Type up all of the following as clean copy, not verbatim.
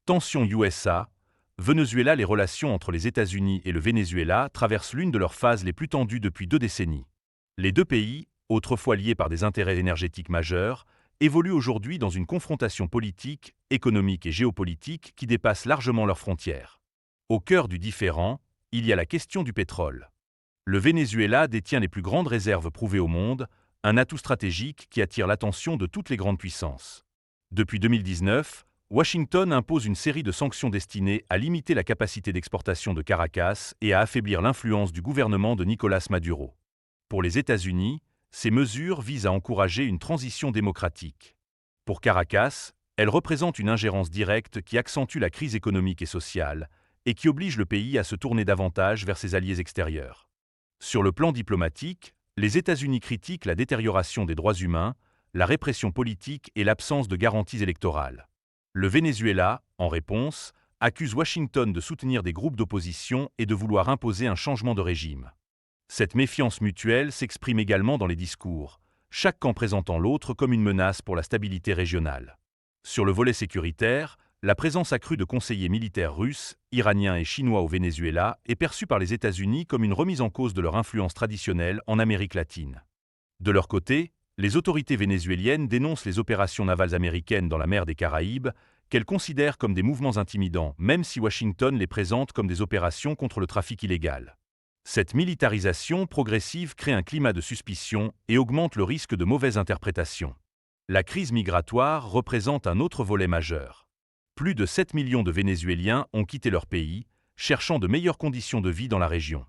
Tension USA, Venezuela. Les relations entre les États-Unis et le Venezuela traversent l'une de leurs phases les plus tendues depuis 2 décennies. Les deux pays, autrefois liés par des intérêts énergétiques majeurs, évoluent aujourd'hui dans une confrontation politique, économique et géopolitique qui dépasse largement leurs frontières. Au cœur du différend, il y a la question du pétrole. Le Venezuela détient les plus grandes réserves prouvées au monde, un atout stratégique qui attire l'attention de toutes les grandes puissances. Depuis 2019, Washington impose une série de sanctions destinées à limiter la capacité d'exportation de Caracas et à affaiblir l'influence du gouvernement de Nicolás Maduro. Pour les États-Unis, ces mesures visent à encourager une transition démocratique. Pour Caracas, elles représentent une ingérence directe qui accentue la crise économique et sociale et qui oblige le pays à se tourner davantage vers ses alliés extérieurs. Sur le plan diplomatique, les États-Unis critiquent la détérioration des droits humains, la répression politique et l'absence de garanties électorales. Le Venezuela, en réponse, accuse Washington de soutenir des groupes d'opposition et de vouloir imposer un changement de régime. Cette méfiance mutuelle s'exprime également dans les discours, chaque camp présentant l'autre comme une menace pour la stabilité régionale. Sur le volet sécuritaire, la présence accrue de conseillers militaires russes, iraniens et chinois au Venezuela est perçue par les États-Unis comme une remise en cause de leur influence traditionnelle en Amérique latine. De leur côté, les autorités vénézuéliennes dénoncent les opérations navales américaines dans la mer des Caraïbes, qu'elles considèrent comme des mouvements intimidants, même si Washington les présente comme des opérations contre le trafic illégal. Cette militarisation progressive crée un climat de suspicion et augmente le risque de mauvaise interprétation. La crise migratoire représente un autre volet majeur. Plus de 7 millions de Vénézuéliens ont quitté leur pays, cherchant de meilleures conditions de vie dans la région.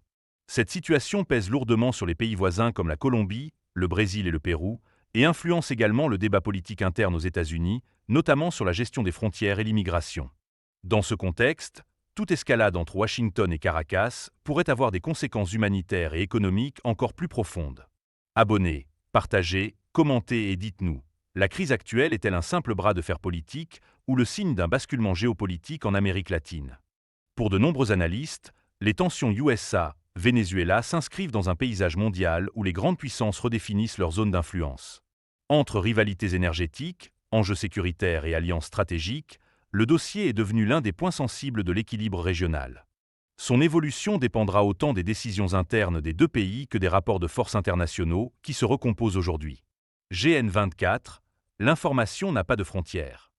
Cette situation pèse lourdement sur les pays voisins comme la Colombie, le Brésil et le Pérou, et influence également le débat politique interne aux États-Unis, notamment sur la gestion des frontières et l'immigration. Dans ce contexte, toute escalade entre Washington et Caracas pourrait avoir des conséquences humanitaires et économiques encore plus profondes. Abonnez, partagez, commentez et dites-nous. La crise actuelle est-elle un simple bras de fer politique ou le signe d'un basculement géopolitique en Amérique latine? Pour de nombreux analystes, les tensions USA-Venezuela s'inscrivent dans un paysage mondial où les grandes puissances redéfinissent leurs zones d'influence. Entre rivalités énergétiques, enjeux sécuritaires et alliances stratégiques, le dossier est devenu l'un des points sensibles de l'équilibre régional. Son évolution dépendra autant des décisions internes des deux pays que des rapports de force internationaux qui se recomposent aujourd'hui. GN24, l'information n'a pas de frontières.